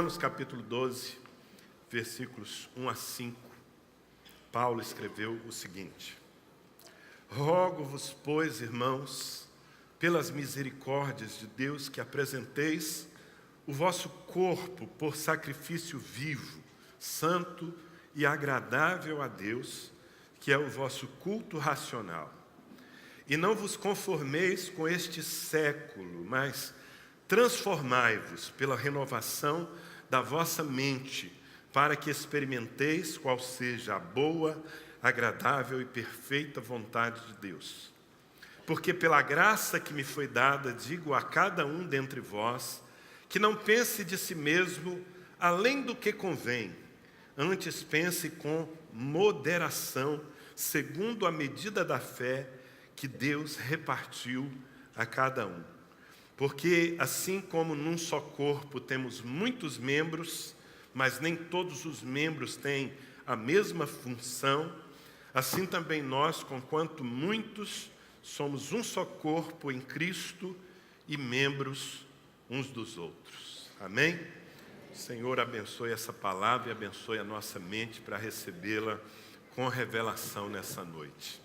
Romanos capítulo 12, versículos 1 a 5, Paulo escreveu o seguinte: Rogo-vos, pois, irmãos, pelas misericórdias de Deus, que apresenteis o vosso corpo por sacrifício vivo, santo e agradável a Deus, que é o vosso culto racional. E não vos conformeis com este século, mas transformai-vos pela renovação da vossa mente, para que experimenteis qual seja a boa, agradável e perfeita vontade de Deus. Porque pela graça que me foi dada, digo a cada um dentre vós, que não pense de si mesmo além do que convém, antes pense com moderação, segundo a medida da fé que Deus repartiu a cada um. Porque assim como num só corpo temos muitos membros, mas nem todos os membros têm a mesma função, assim também nós, conquanto muitos, somos um só corpo em Cristo e membros uns dos outros. Amém? O Senhor abençoe essa palavra e abençoe a nossa mente para recebê-la com revelação nessa noite.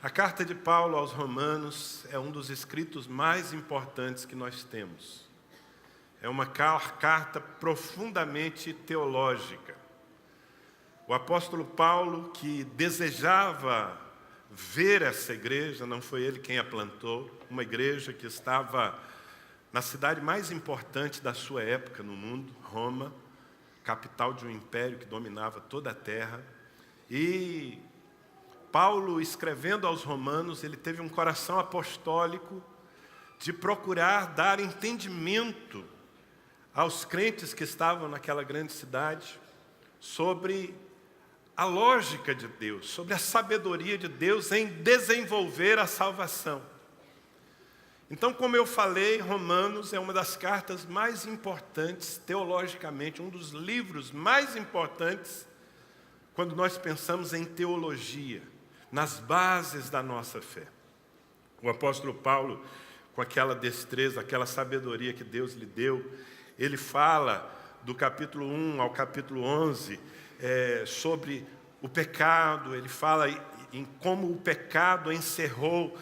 A carta de Paulo aos Romanos é um dos escritos mais importantes que nós temos. É uma carta profundamente teológica. O apóstolo Paulo, que desejava ver essa igreja, não foi ele quem a plantou, uma igreja que estava na cidade mais importante da sua época no mundo, Roma, capital de um império que dominava toda a terra. E Paulo, escrevendo aos Romanos, ele teve um coração apostólico de procurar dar entendimento aos crentes que estavam naquela grande cidade sobre a lógica de Deus, sobre a sabedoria de Deus em desenvolver a salvação. Então, como eu falei, Romanos é uma das cartas mais importantes teologicamente, um dos livros mais importantes quando nós pensamos em teologia, nas bases da nossa fé. O apóstolo Paulo, com aquela destreza, aquela sabedoria que Deus lhe deu, ele fala do capítulo 1 ao capítulo 11 sobre o pecado, ele fala em como o pecado encerrou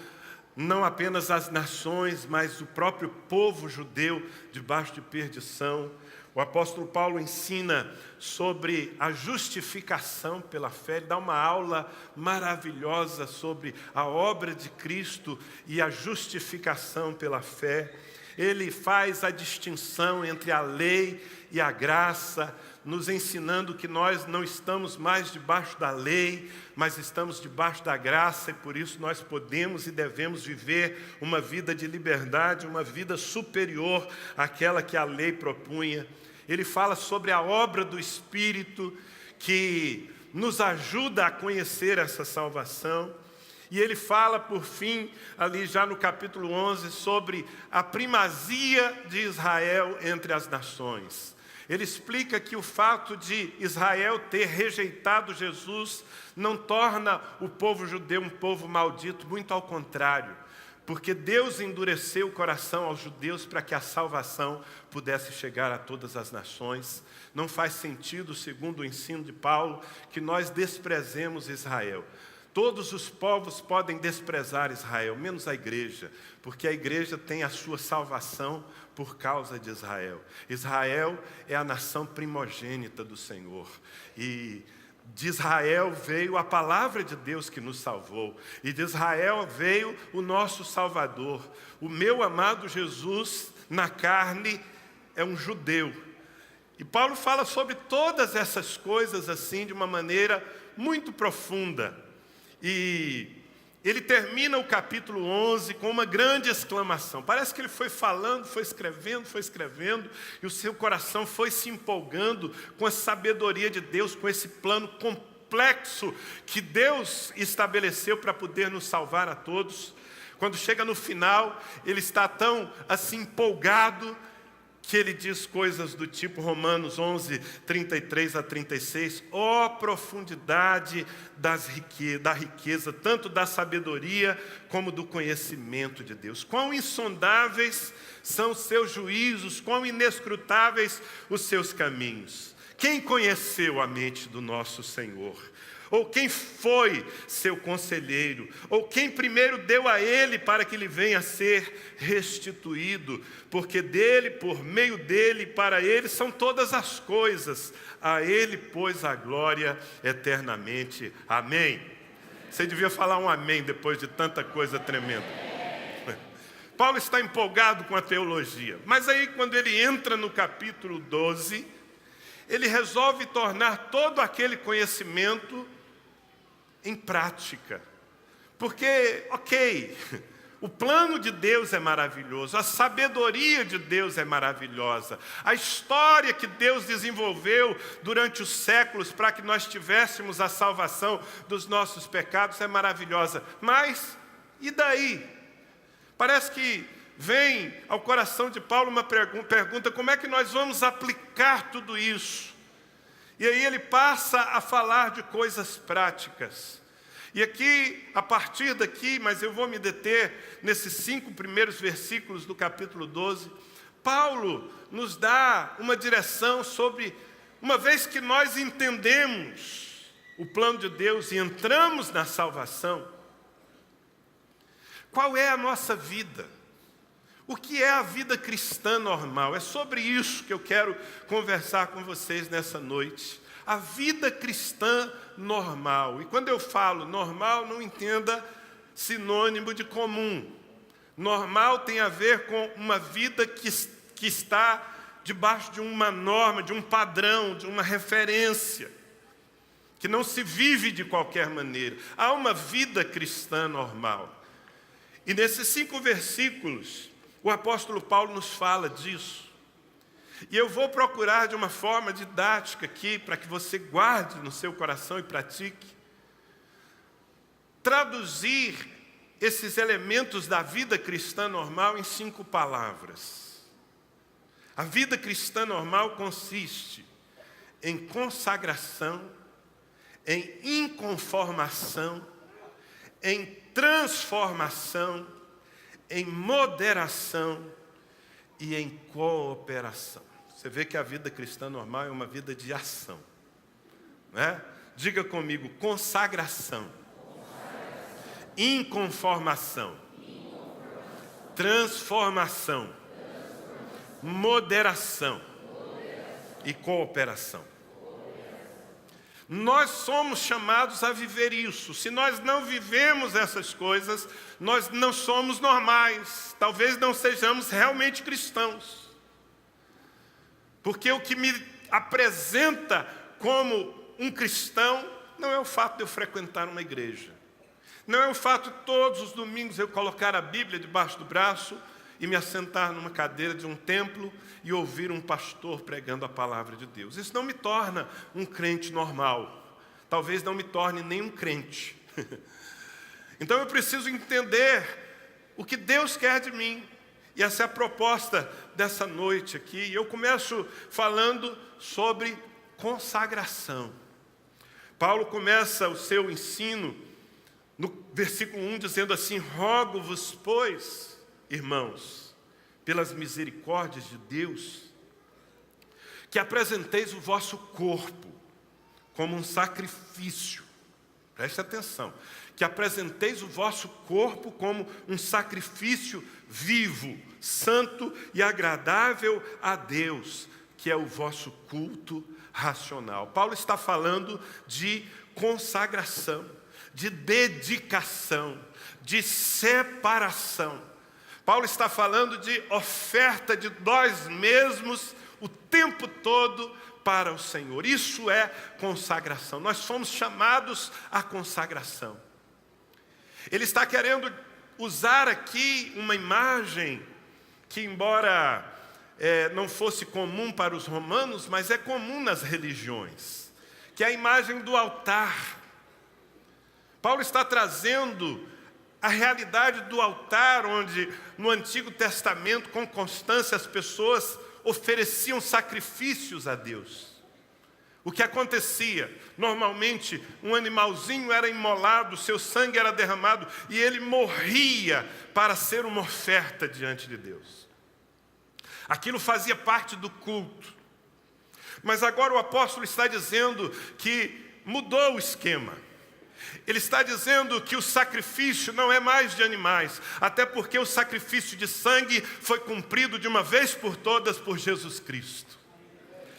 não apenas as nações, mas o próprio povo judeu debaixo de perdição. O apóstolo Paulo ensina sobre a justificação pela fé. Ele dá uma aula maravilhosa sobre a obra de Cristo e a justificação pela fé. Ele faz a distinção entre a lei e a graça, nos ensinando que nós não estamos mais debaixo da lei, mas estamos debaixo da graça, e por isso nós podemos e devemos viver uma vida de liberdade, uma vida superior àquela que a lei propunha. Ele fala sobre a obra do Espírito que nos ajuda a conhecer essa salvação. E ele fala, por fim, ali já no capítulo 11, sobre a primazia de Israel entre as nações. Ele explica que o fato de Israel ter rejeitado Jesus não torna o povo judeu um povo maldito, muito ao contrário. Porque Deus endureceu o coração aos judeus para que a salvação pudesse chegar a todas as nações. Não faz sentido, segundo o ensino de Paulo, que nós desprezemos Israel. Todos os povos podem desprezar Israel, menos a igreja, porque a igreja tem a sua salvação por causa de Israel. Israel é a nação primogênita do Senhor. E de Israel veio a palavra de Deus que nos salvou. E de Israel veio o nosso Salvador. O meu amado Jesus, na carne, é um judeu. E Paulo fala sobre todas essas coisas assim, de uma maneira muito profunda. E ele termina o capítulo 11 com uma grande exclamação. Parece que ele foi falando, foi escrevendo, e o seu coração foi se empolgando com a sabedoria de Deus, com esse plano complexo que Deus estabeleceu para poder nos salvar a todos. Quando chega no final, ele está tão assim empolgado que ele diz coisas do tipo, Romanos 11, 33 a 36, ó profundidade da riqueza, tanto da sabedoria como do conhecimento de Deus. Quão insondáveis são os seus juízos, quão inescrutáveis os seus caminhos. Quem conheceu a mente do nosso Senhor? Ou quem foi seu conselheiro? Ou quem primeiro deu a ele para que ele venha a ser restituído? Porque dele, por meio dele, para ele são todas as coisas. A ele, pois, a glória eternamente. Amém. Você devia falar um amém depois de tanta coisa tremenda. Paulo está empolgado com a teologia. Mas aí, quando ele entra no capítulo 12, ele resolve tornar todo aquele conhecimento em prática. Porque, ok, o plano de Deus é maravilhoso, a sabedoria de Deus é maravilhosa, a história que Deus desenvolveu durante os séculos para que nós tivéssemos a salvação dos nossos pecados é maravilhosa. Mas, e daí? Parece que vem ao coração de Paulo uma pergunta: como é que nós vamos aplicar tudo isso? E aí ele passa a falar de coisas práticas. E aqui, a partir daqui, mas eu vou me deter nesses 5 primeiros versículos do capítulo 12, Paulo nos dá uma direção sobre, uma vez que nós entendemos o plano de Deus e entramos na salvação, qual é a nossa vida? O que é a vida cristã normal? É sobre isso que eu quero conversar com vocês nessa noite. A vida cristã normal. E quando eu falo normal, não entenda sinônimo de comum. Normal tem a ver com uma vida que está debaixo de uma norma, de um padrão, de uma referência, que não se vive de qualquer maneira. Há uma vida cristã normal. E nesses 5 versículos, o apóstolo Paulo nos fala disso. E eu vou procurar de uma forma didática aqui, para que você guarde no seu coração e pratique, traduzir esses elementos da vida cristã normal em 5 palavras. A vida cristã normal consiste em consagração, em inconformação, em transformação, em moderação e em cooperação. Você vê que a vida cristã normal é uma vida de ação, não é? Diga comigo: consagração, inconformação, transformação, moderação e cooperação. Nós somos chamados a viver isso. Se nós não vivemos essas coisas, nós não somos normais. Talvez não sejamos realmente cristãos. Porque o que me apresenta como um cristão não é o fato de eu frequentar uma igreja. Não é o fato de todos os domingos eu colocar a Bíblia debaixo do braço e me assentar numa cadeira de um templo e ouvir um pastor pregando a palavra de Deus. Isso não me torna um crente normal. Talvez não me torne nem um crente. Então eu preciso entender o que Deus quer de mim. E essa é a proposta dessa noite aqui. E eu começo falando sobre consagração. Paulo começa o seu ensino no versículo 1 dizendo assim: rogo-vos, pois, irmãos, pelas misericórdias de Deus, que apresenteis o vosso corpo como um sacrifício. Preste atenção. Que apresenteis o vosso corpo como um sacrifício vivo, santo e agradável a Deus, que é o vosso culto racional. Paulo está falando de consagração, de dedicação, de separação. Paulo está falando de oferta de nós mesmos o tempo todo para o Senhor. Isso é consagração. Nós fomos chamados à consagração. Ele está querendo usar aqui uma imagem que, embora não fosse comum para os romanos, mas é comum nas religiões, que é a imagem do altar. Paulo está trazendo a realidade do altar, onde no Antigo Testamento, com constância, as pessoas ofereciam sacrifícios a Deus. O que acontecia? Normalmente, um animalzinho era imolado, seu sangue era derramado e ele morria para ser uma oferta diante de Deus. Aquilo fazia parte do culto. Mas agora o apóstolo está dizendo que mudou o esquema. Ele está dizendo que o sacrifício não é mais de animais, até porque o sacrifício de sangue foi cumprido de uma vez por todas por Jesus Cristo.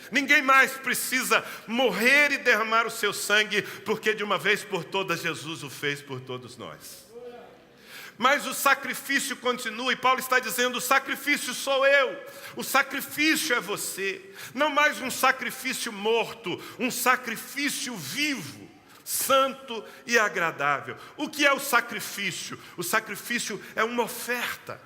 Ninguém mais precisa morrer e derramar o seu sangue, porque de uma vez por todas Jesus o fez por todos nós. Mas o sacrifício continua, e Paulo está dizendo: o sacrifício sou eu, o sacrifício é você. Não mais um sacrifício morto, um sacrifício vivo, santo e agradável. O que é o sacrifício? O sacrifício é uma oferta.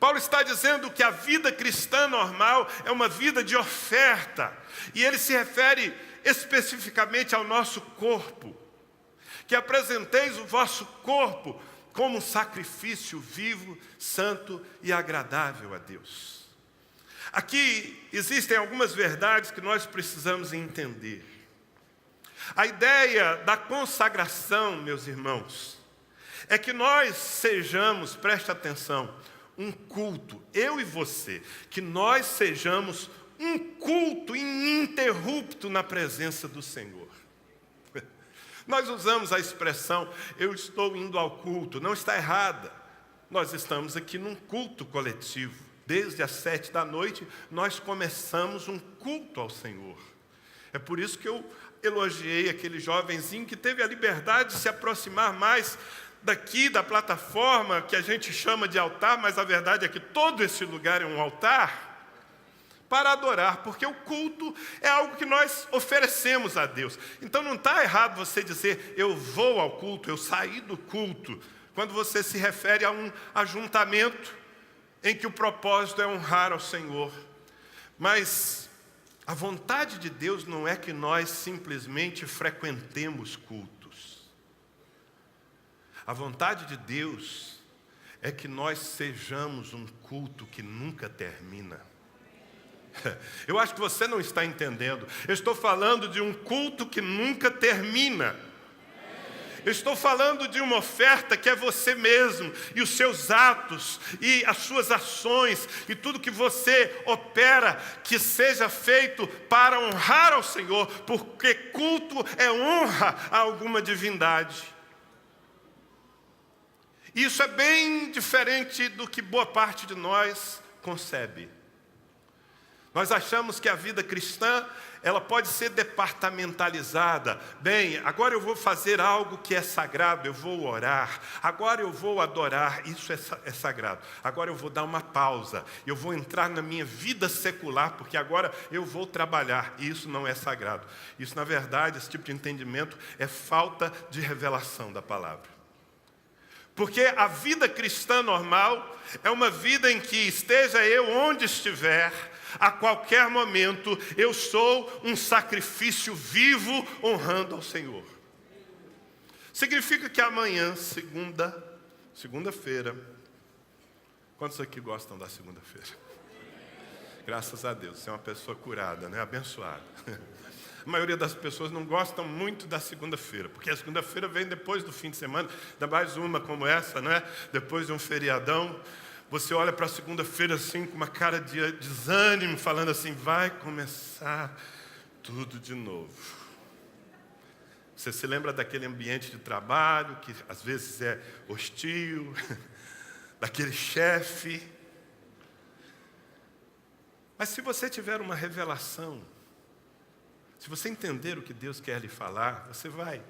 Paulo está dizendo que a vida cristã normal é uma vida de oferta. E ele se refere especificamente ao nosso corpo. Que apresenteis o vosso corpo como um sacrifício vivo, santo e agradável a Deus. Aqui existem algumas verdades que nós precisamos entender. A ideia da consagração, meus irmãos, é que nós sejamos, preste atenção, um culto, eu e você, que nós sejamos um culto ininterrupto na presença do Senhor. Nós usamos a expressão, eu estou indo ao culto, não está errada. Nós estamos aqui num culto coletivo. Desde as 7 da noite, nós começamos um culto ao Senhor. É por isso que eu elogiei aquele jovenzinho que teve a liberdade de se aproximar mais daqui da plataforma que a gente chama de altar, mas a verdade é que todo esse lugar é um altar, para adorar, porque o culto é algo que nós oferecemos a Deus. Então não está errado você dizer, eu vou ao culto, eu saí do culto, quando você se refere a um ajuntamento em que o propósito é honrar ao Senhor. Mas a vontade de Deus não é que nós simplesmente frequentemos cultos. A vontade de Deus é que nós sejamos um culto que nunca termina. Eu acho que você não está entendendo. Eu estou falando de um culto que nunca termina. Eu estou falando de uma oferta que é você mesmo, e os seus atos, e as suas ações, e tudo que você opera, que seja feito para honrar ao Senhor, porque culto é honra a alguma divindade. Isso é bem diferente do que boa parte de nós concebe. Nós achamos que a vida cristã, ela pode ser departamentalizada. Bem, agora eu vou fazer algo que é sagrado, eu vou orar. Agora eu vou adorar, isso é sagrado. Agora eu vou dar uma pausa, eu vou entrar na minha vida secular, porque agora eu vou trabalhar. E isso não é sagrado. Isso, na verdade, esse tipo de entendimento é falta de revelação da palavra. Porque a vida cristã normal é uma vida em que, esteja eu onde estiver, a qualquer momento, eu sou um sacrifício vivo honrando ao Senhor. Significa que amanhã, segunda-feira, quantos aqui gostam da segunda-feira? Graças a Deus, você é uma pessoa curada, né? Abençoada. A maioria das pessoas não gostam muito da segunda-feira, porque a segunda-feira vem depois do fim de semana, ainda mais uma como essa, né? Depois de um feriadão. Você olha para a segunda-feira assim, com uma cara de desânimo, falando assim, vai começar tudo de novo. Você se lembra daquele ambiente de trabalho, que às vezes é hostil, daquele chefe. Mas se você tiver uma revelação, se você entender o que Deus quer lhe falar, você vai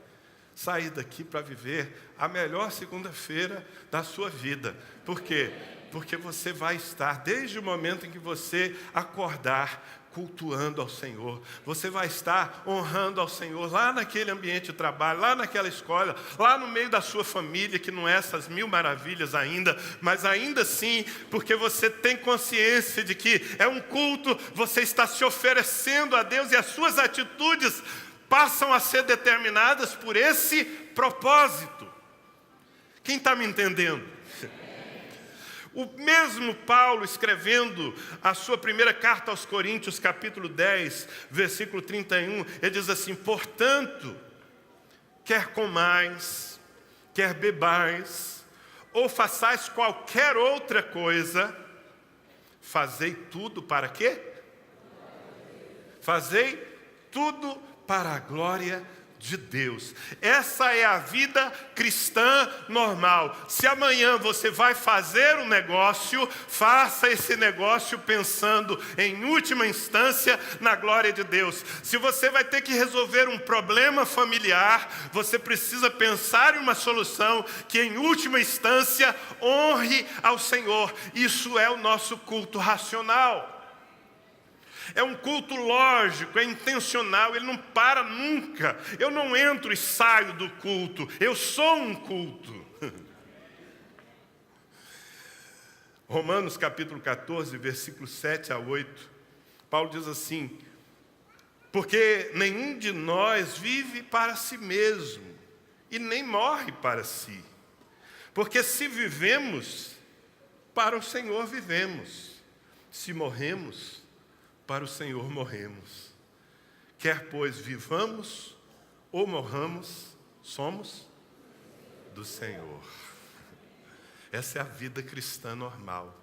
sair daqui para viver a melhor segunda-feira da sua vida. Por quê? Porque você vai estar, desde o momento em que você acordar, cultuando ao Senhor. Você vai estar honrando ao Senhor lá naquele ambiente de trabalho, lá naquela escola, lá no meio da sua família, que não é essas mil maravilhas ainda, mas ainda assim, porque você tem consciência de que é um culto, você está se oferecendo a Deus e as suas atitudes passam a ser determinadas por esse propósito. Quem está me entendendo? O mesmo Paulo, escrevendo a sua primeira carta aos Coríntios, capítulo 10, versículo 31, ele diz assim: portanto, quer comais, quer bebais, ou façais qualquer outra coisa, fazei tudo para quê? Fazei tudo para a glória de Deus. Essa é a vida cristã normal. Se amanhã você vai fazer um negócio, faça esse negócio pensando em última instância na glória de Deus. Se você vai ter que resolver um problema familiar, você precisa pensar em uma solução que em última instância honre ao Senhor. Isso é o nosso culto racional. É um culto lógico, é intencional, ele não para nunca. Eu não entro e saio do culto, eu sou um culto. Romanos capítulo 14, versículos 7 a 8. Paulo diz assim: porque nenhum de nós vive para si mesmo, e nem morre para si. Porque se vivemos, para o Senhor vivemos. Se morremos, para o Senhor morremos. Quer pois vivamos ou morramos, somos do Senhor. Essa é a vida cristã normal.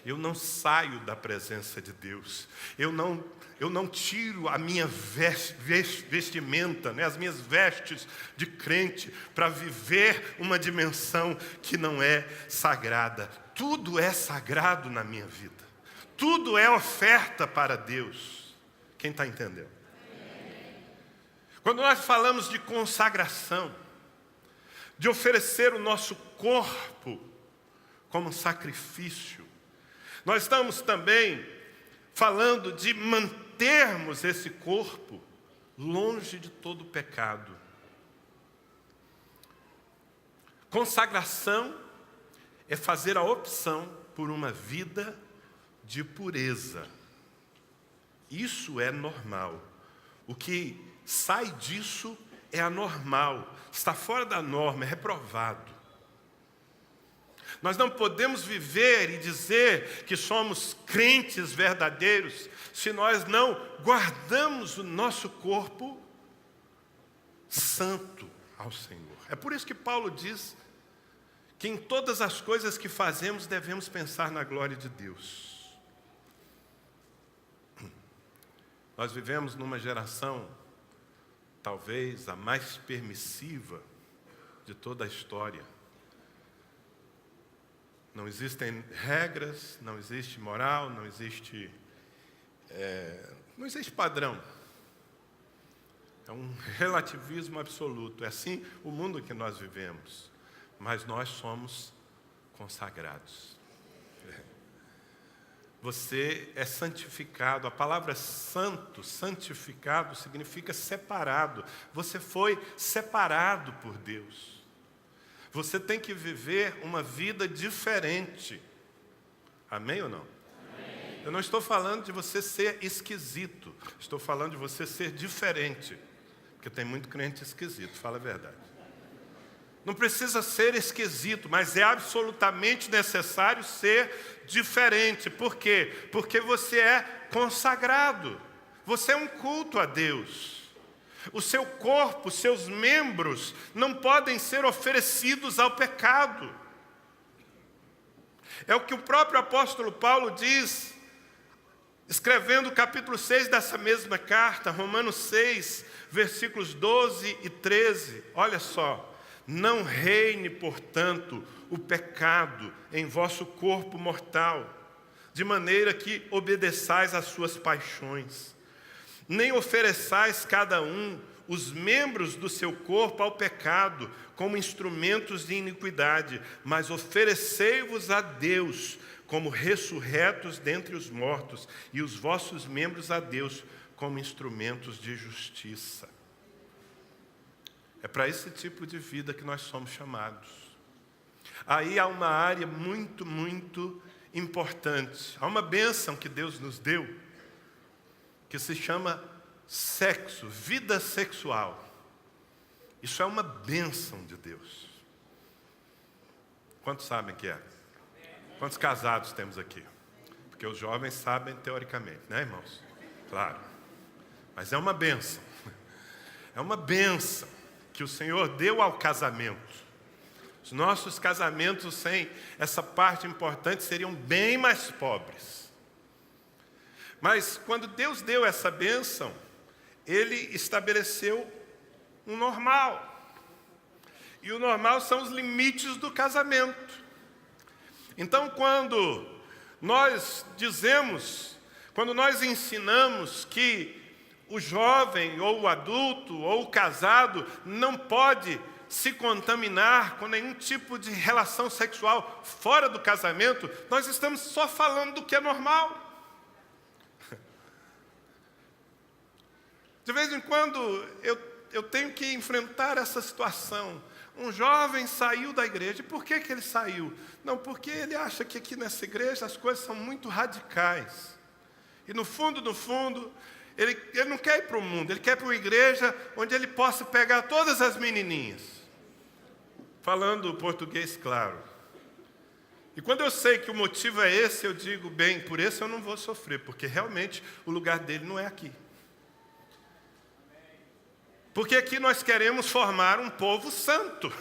Eu não saio da presença de Deus. Eu não tiro a minha vestimenta, né, as minhas vestes de crente para viver uma dimensão que não é sagrada. Tudo é sagrado na minha vida. Tudo é oferta para Deus. Quem está entendendo? Quando nós falamos de consagração, de oferecer o nosso corpo como sacrifício, nós estamos também falando de mantermos esse corpo longe de todo pecado. Consagração é fazer a opção por uma vida de pureza. Isso é normal. O que sai disso é anormal, está fora da norma, é reprovado. Nós não podemos viver e dizer que somos crentes verdadeiros se nós não guardamos o nosso corpo santo ao Senhor. É por isso que Paulo diz que em todas as coisas que fazemos devemos pensar na glória de Deus. Nós vivemos numa geração, talvez a mais permissiva de toda a história. Não existem regras, não existe moral, não existe padrão. É um relativismo absoluto. É assim o mundo que nós vivemos. Mas nós somos consagrados. Você é santificado. A palavra santo, santificado, significa separado. Você foi separado por Deus. Você tem que viver uma vida diferente. Amém ou não? Amém. Eu não estou falando de você ser esquisito. Estou falando de você ser diferente. Porque tem muito crente esquisito, fala a verdade. Não precisa ser esquisito, mas é absolutamente necessário ser diferente. Por quê? Porque você é consagrado. Você é um culto a Deus. O seu corpo, os seus membros não podem ser oferecidos ao pecado. É o que o próprio apóstolo Paulo diz, escrevendo o capítulo 6 dessa mesma carta, Romanos 6, versículos 12 e 13. Olha só. Não reine, portanto, o pecado em vosso corpo mortal, de maneira que obedeçais às suas paixões. Nem ofereçais cada um os membros do seu corpo ao pecado como instrumentos de iniquidade, mas oferecei-vos a Deus como ressurretos dentre os mortos, e os vossos membros a Deus como instrumentos de justiça. É para esse tipo de vida que nós somos chamados. Aí há uma área muito, muito importante. Há uma bênção que Deus nos deu, que se chama sexo, vida sexual. Isso é uma bênção de Deus. Quantos sabem que é? Quantos casados temos aqui? Porque os jovens sabem teoricamente, né, irmãos? Claro. Mas é uma bênção. É uma bênção que o Senhor deu ao casamento. Os nossos casamentos sem essa parte importante seriam bem mais pobres. Mas quando Deus deu essa bênção, Ele estabeleceu um normal. E o normal são os limites do casamento. Então, quando nós ensinamos que o jovem, ou o adulto, ou o casado não pode se contaminar com nenhum tipo de relação sexual fora do casamento, nós estamos só falando do que é normal. De vez em quando eu tenho que enfrentar essa situação. Um jovem saiu da igreja. E por que ele saiu? Não, porque ele acha que aqui nessa igreja as coisas são muito radicais. E no fundo, ele não quer ir para o mundo, ele quer ir para uma igreja onde ele possa pegar todas as menininhas. Falando português claro. E quando eu sei que o motivo é esse, eu digo, bem, por esse eu não vou sofrer, porque realmente o lugar dele não é aqui. Porque aqui nós queremos formar um povo santo.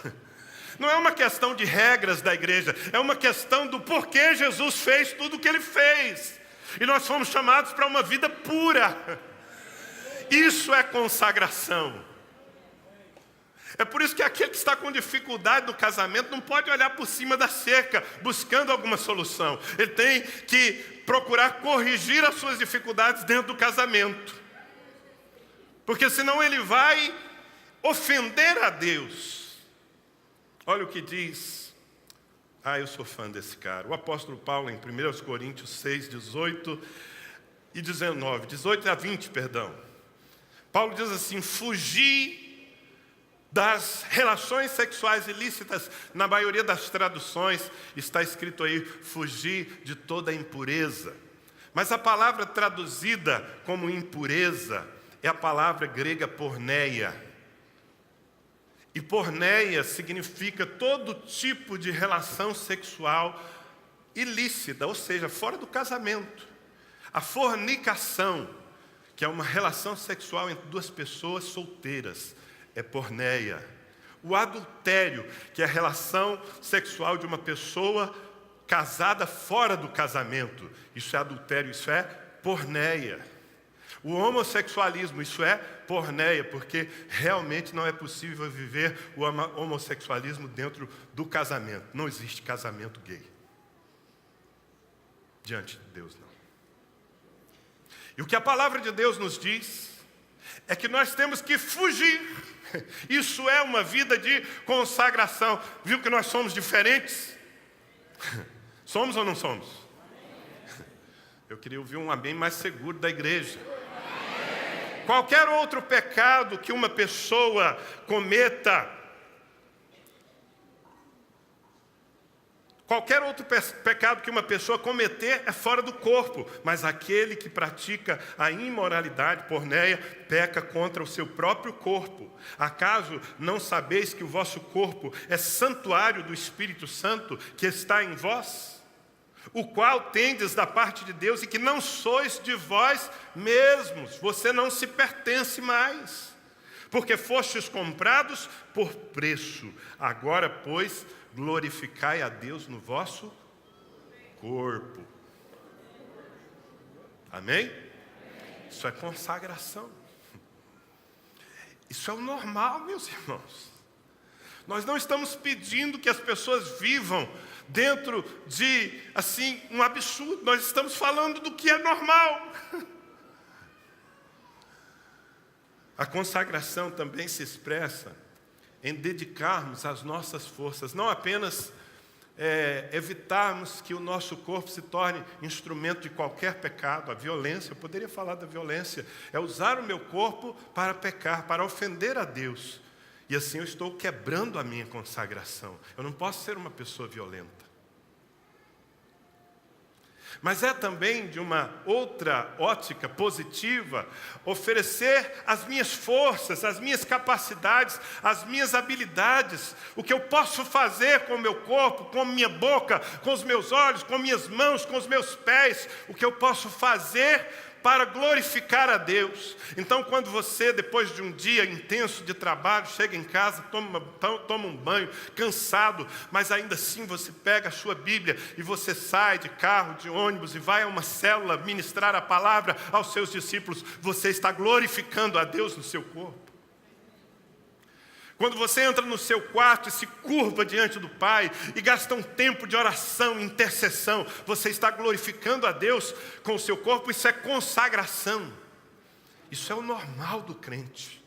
Não é uma questão de regras da igreja, é uma questão do porquê Jesus fez tudo o que Ele fez. E nós fomos chamados para uma vida pura. Isso é consagração. É por isso que aquele que está com dificuldade no casamento não pode olhar por cima da cerca, buscando alguma solução. Ele tem que procurar corrigir as suas dificuldades dentro do casamento. Porque senão ele vai ofender a Deus. Olha o que diz. Eu sou fã desse cara. O apóstolo Paulo em 1 Coríntios 6, 18 e 19. 18 a 20, perdão. Paulo diz assim, fugi das relações sexuais ilícitas. Na maioria das traduções está escrito aí, fugir de toda impureza. Mas a palavra traduzida como impureza é a palavra grega porneia. E porneia significa todo tipo de relação sexual ilícita, ou seja, fora do casamento. A fornicação, que é uma relação sexual entre duas pessoas solteiras, é porneia. O adultério, que é a relação sexual de uma pessoa casada fora do casamento, isso é adultério, isso é porneia. O homossexualismo, isso é porneia, porque realmente não é possível viver o homossexualismo dentro do casamento. Não existe casamento gay. Diante de Deus, não. E o que a palavra de Deus nos diz é que nós temos que fugir. Isso é uma vida de consagração. Viu que nós somos diferentes? Somos ou não somos? Eu queria ouvir um amém mais seguro da igreja. Qualquer outro pecado que uma pessoa cometa, qualquer outro pecado que uma pessoa cometer é fora do corpo, mas aquele que pratica a imoralidade, porneia, peca contra o seu próprio corpo. Acaso não sabeis que o vosso corpo é santuário do Espírito Santo que está em vós? O qual tendes da parte de Deus e que não sois de vós mesmos, você não se pertence mais, porque fostes comprados por preço. Agora, pois, glorificai a Deus no vosso corpo. Amém? Isso é consagração. Isso é o normal, meus irmãos. Nós não estamos pedindo que as pessoas vivam dentro de, assim, um absurdo. Nós estamos falando do que é normal. A consagração também se expressa em dedicarmos as nossas forças, não apenas evitarmos que o nosso corpo se torne instrumento de qualquer pecado. A violência, eu poderia falar da violência, é usar o meu corpo para pecar, para ofender a Deus. E assim eu estou quebrando a minha consagração. Eu não posso ser uma pessoa violenta. Mas é também, de uma outra ótica positiva, oferecer as minhas forças, as minhas capacidades, as minhas habilidades, o que eu posso fazer com o meu corpo, com a minha boca, com os meus olhos, com minhas mãos, com os meus pés, o que eu posso fazer para glorificar a Deus. Então, quando você, depois de um dia intenso de trabalho, chega em casa, toma um banho, cansado, mas ainda assim você pega a sua Bíblia e você sai de carro, de ônibus e vai a uma célula ministrar a palavra aos seus discípulos, você está glorificando a Deus no seu corpo. Quando você entra no seu quarto e se curva diante do Pai e gasta um tempo de oração, intercessão, você está glorificando a Deus com o seu corpo. Isso é consagração. Isso é o normal do crente.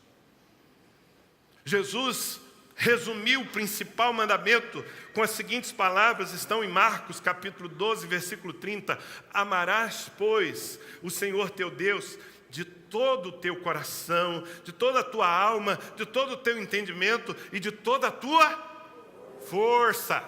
Jesus resumiu o principal mandamento com as seguintes palavras, estão em Marcos capítulo 12, versículo 30. Amarás, pois, o Senhor teu Deus de todo o teu coração, de toda a tua alma, de todo o teu entendimento e de toda a tua força.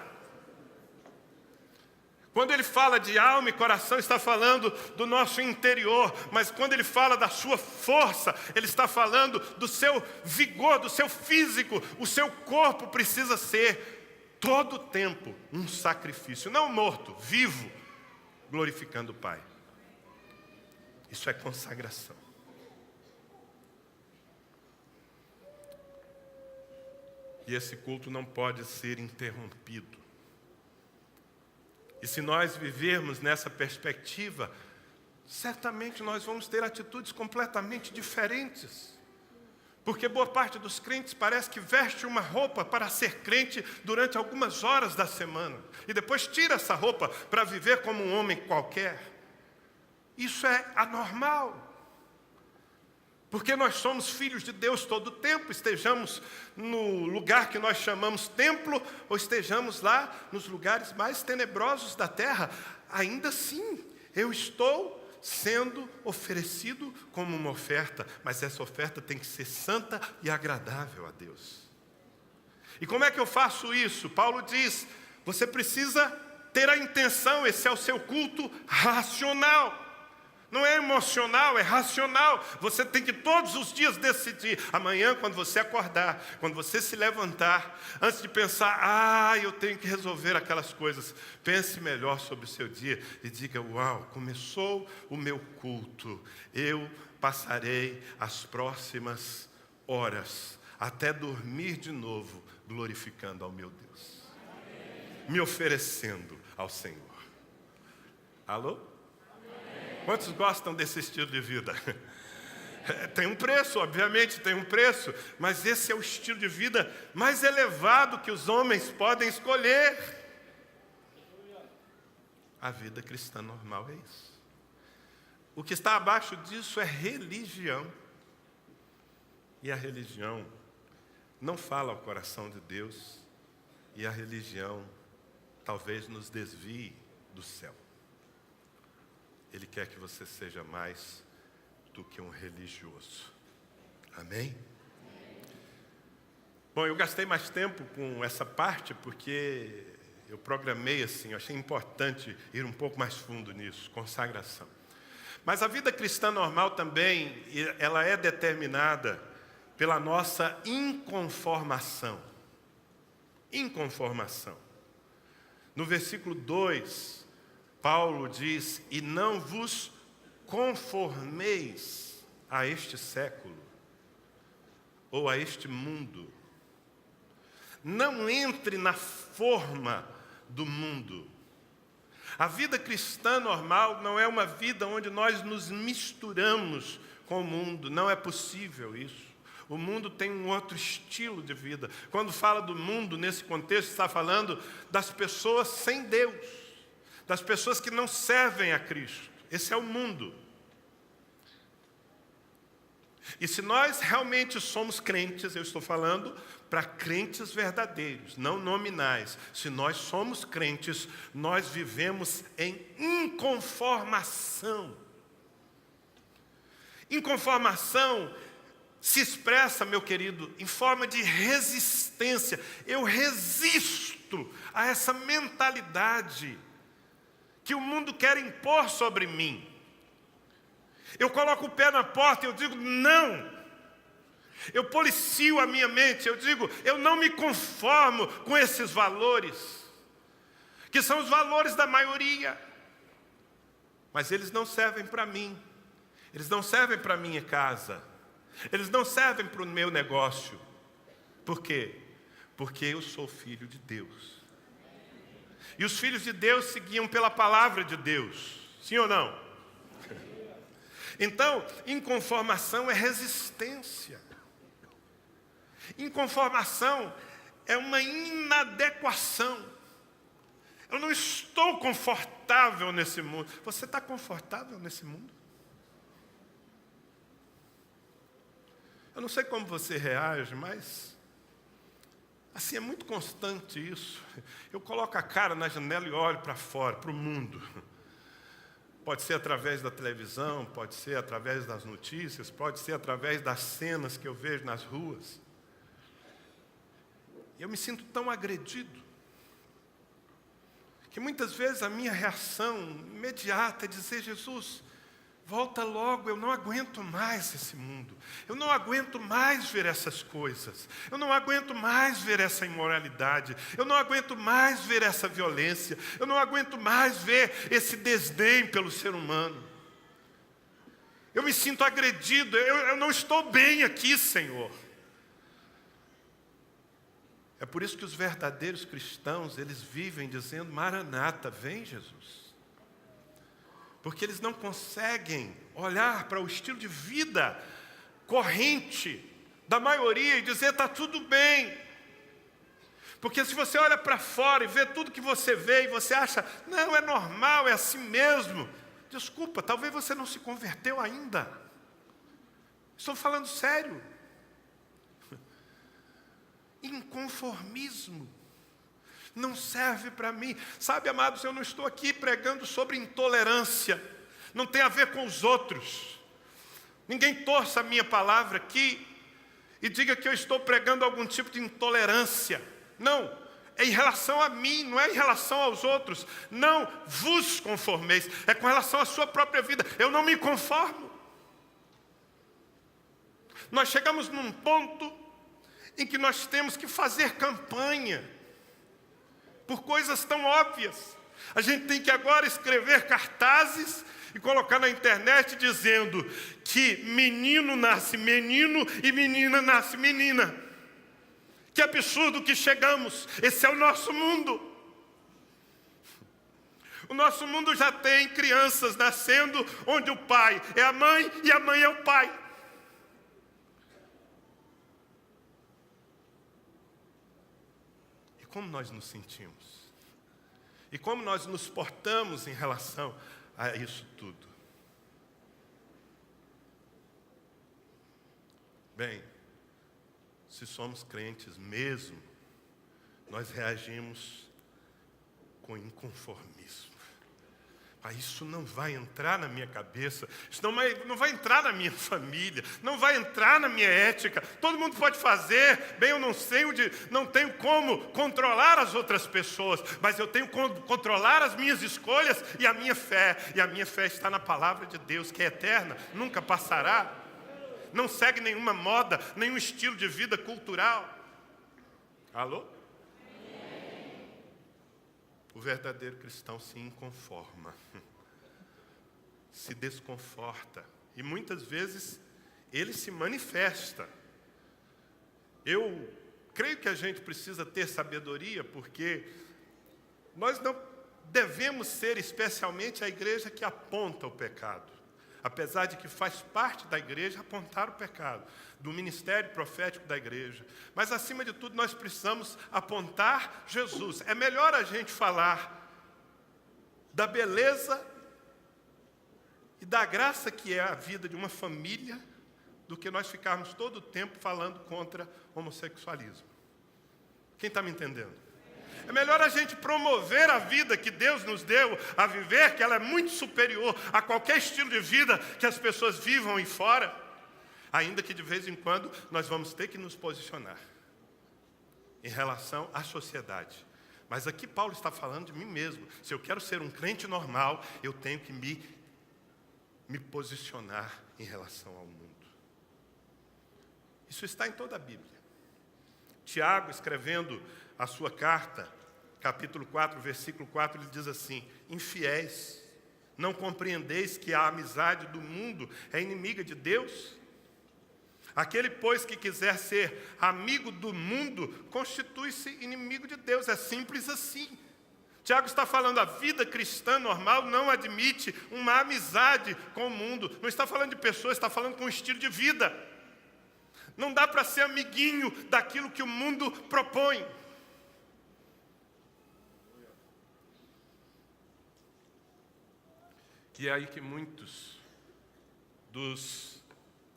Quando ele fala de alma e coração, está falando do nosso interior, mas quando ele fala da sua força, ele está falando do seu vigor, do seu físico. O seu corpo precisa ser todo o tempo um sacrifício, não morto, vivo, glorificando o Pai. Isso é consagração. E esse culto não pode ser interrompido. E se nós vivermos nessa perspectiva, certamente nós vamos ter atitudes completamente diferentes. Porque boa parte dos crentes parece que veste uma roupa para ser crente durante algumas horas da semana. E depois tira essa roupa para viver como um homem qualquer. Isso é anormal. Porque nós somos filhos de Deus todo o tempo, estejamos no lugar que nós chamamos templo, ou estejamos lá nos lugares mais tenebrosos da terra, ainda assim, eu estou sendo oferecido como uma oferta, mas essa oferta tem que ser santa e agradável a Deus. E como é que eu faço isso? Paulo diz, você precisa ter a intenção, esse é o seu culto racional. Não é emocional, é racional. Você tem que todos os dias decidir. Amanhã, quando você acordar, quando você se levantar, antes de pensar, eu tenho que resolver aquelas coisas, pense melhor sobre o seu dia e diga, uau, começou o meu culto. Eu passarei as próximas horas, até dormir de novo, glorificando ao meu Deus. Me oferecendo ao Senhor. Alô? Quantos gostam desse estilo de vida? Tem um preço, obviamente, tem um preço, mas esse é o estilo de vida mais elevado que os homens podem escolher. A vida cristã normal é isso. O que está abaixo disso é religião. E a religião não fala ao coração de Deus, e a religião talvez nos desvie do céu. Ele quer que você seja mais do que um religioso. Amém? Bom, eu gastei mais tempo com essa parte porque eu programei assim, eu achei importante ir um pouco mais fundo nisso, consagração. Mas a vida cristã normal também, ela é determinada pela nossa inconformação. Inconformação. No versículo 2, Paulo diz, e não vos conformeis a este século, ou a este mundo. Não entre na forma do mundo. A vida cristã normal não é uma vida onde nós nos misturamos com o mundo, não é possível isso. O mundo tem um outro estilo de vida. Quando fala do mundo, nesse contexto, está falando das pessoas sem Deus, das pessoas que não servem a Cristo. Esse é o mundo. E se nós realmente somos crentes, eu estou falando para crentes verdadeiros, não nominais. Se nós somos crentes, nós vivemos em inconformação. Inconformação se expressa, meu querido, em forma de resistência. Eu resisto a essa mentalidade que o mundo quer impor sobre mim. Eu coloco o pé na porta e eu digo, não. Eu policio a minha mente, eu digo, eu não me conformo com esses valores, que são os valores da maioria. Mas eles não servem para mim, eles não servem para a minha casa, eles não servem para o meu negócio. Por quê? Porque eu sou filho de Deus. E os filhos de Deus seguiam pela palavra de Deus, sim ou não? Então, inconformação é resistência. Inconformação é uma inadequação. Eu não estou confortável nesse mundo. Você está confortável nesse mundo? Eu não sei como você reage, mas assim é muito constante isso. Eu coloco a cara na janela e olho para fora, para o mundo. Pode ser através da televisão, pode ser através das notícias, pode ser através das cenas que eu vejo nas ruas. Eu me sinto tão agredido, que muitas vezes a minha reação imediata é dizer, Jesus, volta logo, eu não aguento mais esse mundo. Eu não aguento mais ver essas coisas. Eu não aguento mais ver essa imoralidade. Eu não aguento mais ver essa violência. Eu não aguento mais ver esse desdém pelo ser humano. Eu me sinto agredido, eu não estou bem aqui, Senhor. É por isso que os verdadeiros cristãos, eles vivem dizendo, Maranata, vem Jesus. Porque eles não conseguem olhar para o estilo de vida corrente da maioria e dizer, está tudo bem. Porque se você olha para fora e vê tudo que você vê e você acha, não, é normal, é assim mesmo. Desculpa, talvez você não se converteu ainda. Estou falando sério. Inconformismo não serve para mim. Sabe, amados, eu não estou aqui pregando sobre intolerância. Não tem a ver com os outros. Ninguém torça a minha palavra aqui e diga que eu estou pregando algum tipo de intolerância. Não, é em relação a mim, não é em relação aos outros. Não vos conformeis, é com relação à sua própria vida. Eu não me conformo. Nós chegamos num ponto em que nós temos que fazer campanha por coisas tão óbvias. A gente tem que agora escrever cartazes e colocar na internet dizendo que menino nasce menino e menina nasce menina. Que absurdo que chegamos. Esse é o nosso mundo. O nosso mundo já tem crianças nascendo onde o pai é a mãe e a mãe é o pai. Como nós nos sentimos? E como nós nos portamos em relação a isso tudo? Bem, se somos crentes mesmo, nós reagimos com inconformismo. Isso não vai entrar na minha cabeça, isso não vai entrar na minha família, não vai entrar na minha ética. Todo mundo pode fazer, bem, eu não tenho como controlar as outras pessoas, mas eu tenho como controlar as minhas escolhas e a minha fé. E a minha fé está na palavra de Deus, que é eterna, nunca passará. Não segue nenhuma moda, nenhum estilo de vida cultural. Alô? O verdadeiro cristão se inconforma, se desconforta e muitas vezes ele se manifesta. Eu creio que a gente precisa ter sabedoria, porque nós não devemos ser especialmente a igreja que aponta o pecado. Apesar de que faz parte da igreja apontar o pecado, do ministério profético da igreja. Mas, acima de tudo, nós precisamos apontar Jesus. É melhor a gente falar da beleza e da graça que é a vida de uma família, do que nós ficarmos todo o tempo falando contra o homossexualismo. Quem está me entendendo? É melhor a gente promover a vida que Deus nos deu a viver, que ela é muito superior a qualquer estilo de vida que as pessoas vivam aí fora, ainda que de vez em quando nós vamos ter que nos posicionar em relação à sociedade. Mas aqui Paulo está falando de mim mesmo. Se eu quero ser um crente normal, eu tenho que me posicionar em relação ao mundo. Isso está em toda a Bíblia. Tiago, escrevendo a sua carta, capítulo 4, versículo 4, ele diz assim: infiéis, não compreendeis que a amizade do mundo é inimiga de Deus? Aquele, pois, que quiser ser amigo do mundo, constitui-se inimigo de Deus. É simples assim. Tiago está falando, a vida cristã normal não admite uma amizade com o mundo. Não está falando de pessoas, está falando com um estilo de vida. Não dá para ser amiguinho daquilo que o mundo propõe. E é aí que muitos dos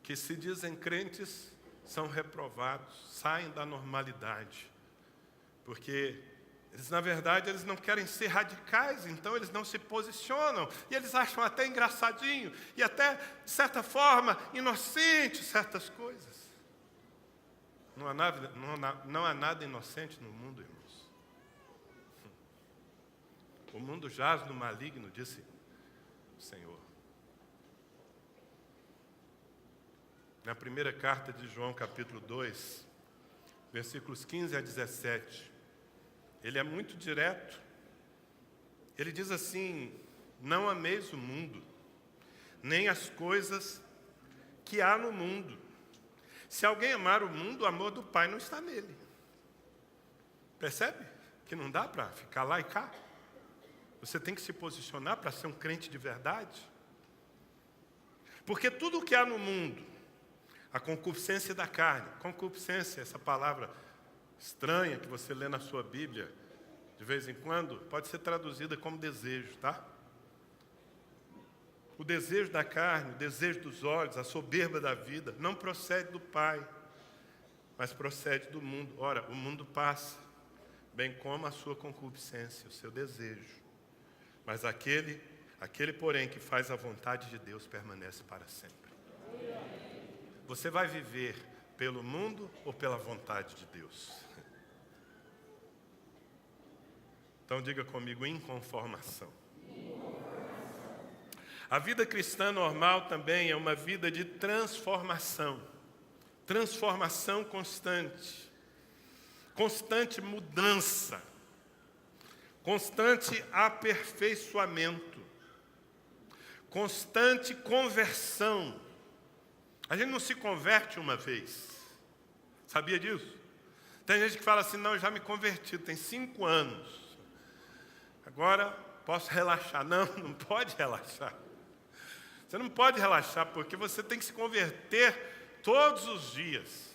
que se dizem crentes são reprovados, saem da normalidade. Porque eles, na verdade, eles não querem ser radicais, então eles não se posicionam. E eles acham até engraçadinho e até, de certa forma, inocente certas coisas. Não há nada inocente no mundo, irmãos. O mundo jaz no maligno, disse o Senhor. Na primeira carta de João, capítulo 2, versículos 15 a 17, ele é muito direto. Ele diz assim: não ameis o mundo, nem as coisas que há no mundo. Se alguém amar o mundo, o amor do Pai não está nele. Percebe? Que não dá para ficar lá e cá. Você tem que se posicionar para ser um crente de verdade. Porque tudo o que há no mundo, a concupiscência da carne, concupiscência, essa palavra estranha que você lê na sua Bíblia, de vez em quando, pode ser traduzida como desejo, tá? O desejo da carne, o desejo dos olhos, a soberba da vida, não procede do Pai, mas procede do mundo. Ora, o mundo passa, bem como a sua concupiscência, o seu desejo. Mas aquele, porém, que faz a vontade de Deus permanece para sempre. Você vai viver pelo mundo ou pela vontade de Deus? Então diga comigo, inconformação. A vida cristã normal também é uma vida de transformação. Transformação constante. Constante mudança. Constante aperfeiçoamento. Constante conversão. A gente não se converte uma vez. Sabia disso? Tem gente que fala assim, não, eu já me converti, tem 5 anos. Agora posso relaxar. Não, não pode relaxar. Você não pode relaxar, porque você tem que se converter todos os dias.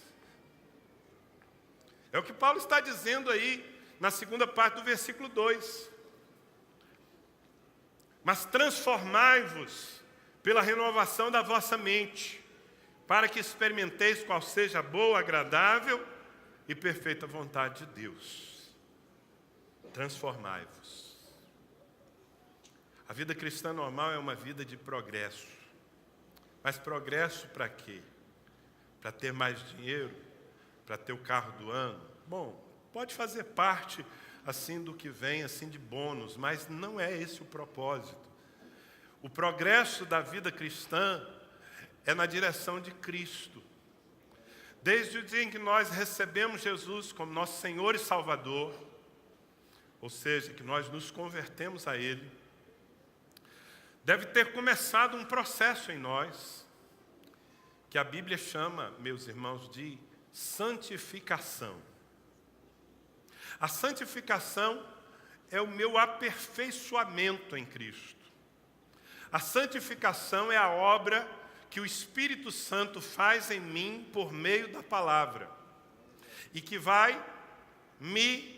É o que Paulo está dizendo aí, na segunda parte do versículo 2. Mas transformai-vos pela renovação da vossa mente, para que experimenteis qual seja a boa, agradável e perfeita vontade de Deus. Transformai-vos. A vida cristã normal é uma vida de progresso. Mas progresso para quê? Para ter mais dinheiro? Para ter o carro do ano? Bom, pode fazer parte assim do que vem, assim de bônus, mas não é esse o propósito. O progresso da vida cristã é na direção de Cristo. Desde o dia em que nós recebemos Jesus como nosso Senhor e Salvador, ou seja, que nós nos convertemos a Ele, deve ter começado um processo em nós, que a Bíblia chama, meus irmãos, de santificação. A santificação é o meu aperfeiçoamento em Cristo. A santificação é a obra que o Espírito Santo faz em mim por meio da palavra e que vai me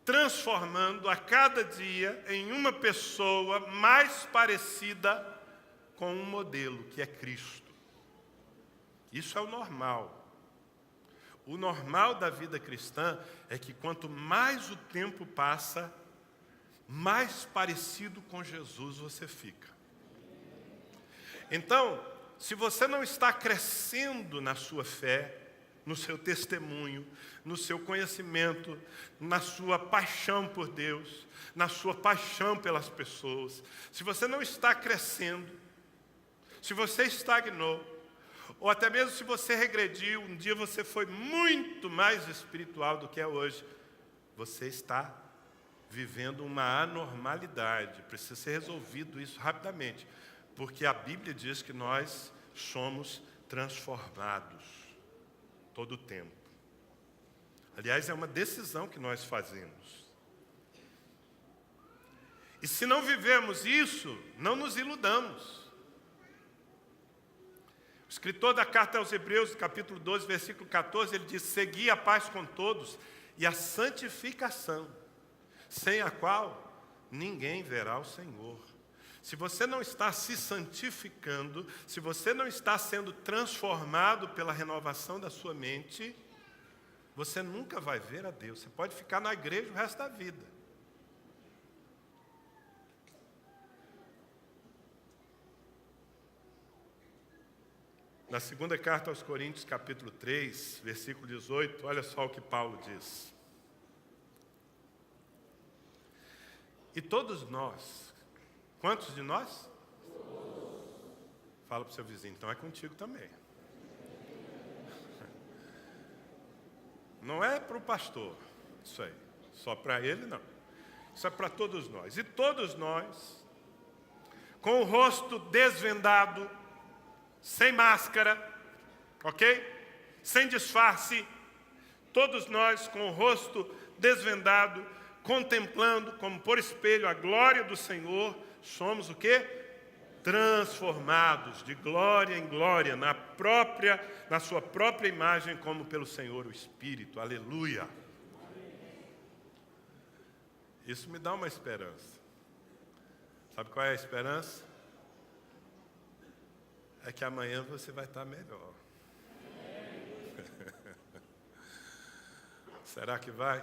transformando a cada dia em uma pessoa mais parecida com um modelo, que é Cristo. Isso é o normal. O normal da vida cristã é que quanto mais o tempo passa, mais parecido com Jesus você fica. Então, se você não está crescendo na sua fé, no seu testemunho, no seu conhecimento, na sua paixão por Deus, na sua paixão pelas pessoas. Se você não está crescendo, se você estagnou, ou até mesmo se você regrediu, um dia você foi muito mais espiritual do que é hoje, você está vivendo uma anormalidade. Precisa ser resolvido isso rapidamente, porque a Bíblia diz que nós somos transformados todo o tempo. Aliás, é uma decisão que nós fazemos. E se não vivemos isso, não nos iludamos. O escritor da carta aos Hebreus, capítulo 12, versículo 14, ele diz: segui a paz com todos e a santificação, sem a qual ninguém verá o Senhor. Se você não está se santificando, se você não está sendo transformado pela renovação da sua mente, você nunca vai ver a Deus. Você pode ficar na igreja o resto da vida. Na segunda carta aos Coríntios, capítulo 3, versículo 18, olha só o que Paulo diz. E todos nós, quantos de nós? Fala para o seu vizinho, então é contigo também. Não é para o pastor, isso aí. Só para ele, não. Isso é para todos nós. E todos nós, com o rosto desvendado, sem máscara, ok? Sem disfarce, todos nós com o rosto desvendado, contemplando como por espelho a glória do Senhor, somos o quê? Transformados de glória em glória, na sua própria imagem, como pelo Senhor o Espírito. Aleluia! Isso me dá uma esperança. Sabe qual é a esperança? É que amanhã você vai estar melhor. Será que vai?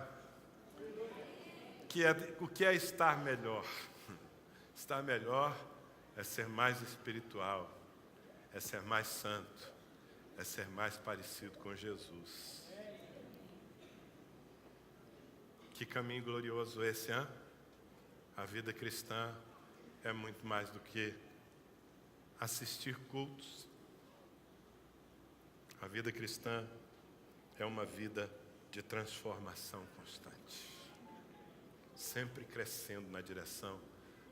O que é estar melhor? Estar melhor é ser mais espiritual, é ser mais santo, é ser mais parecido com Jesus. Que caminho glorioso esse, hein? A vida cristã é muito mais do que assistir cultos. A vida cristã é uma vida de transformação constante, sempre crescendo na direção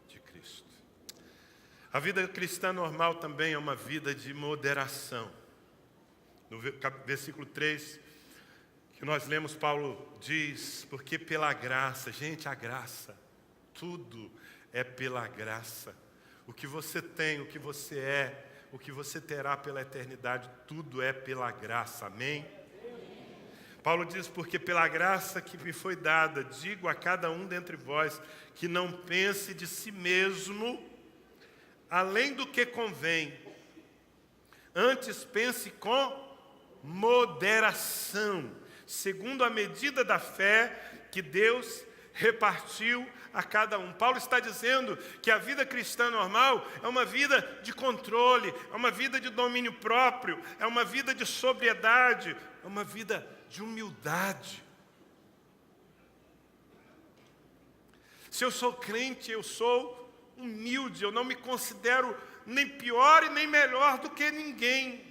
de Cristo. A vida cristã normal também é uma vida de moderação. No versículo 3, que nós lemos, Paulo diz: porque pela graça, gente, a graça, tudo é pela graça. O que você tem, o que você é, o que você terá pela eternidade, tudo é pela graça, amém? Paulo diz: porque pela graça que me foi dada, digo a cada um dentre vós, que não pense de si mesmo, além do que convém, antes pense com moderação, segundo a medida da fé que Deus repartiu a cada um. Paulo está dizendo que a vida cristã normal é uma vida de controle, é uma vida de domínio próprio, é uma vida de sobriedade, é uma vida de humildade. Se eu sou crente, eu sou humilde, eu não me considero nem pior e nem melhor do que ninguém.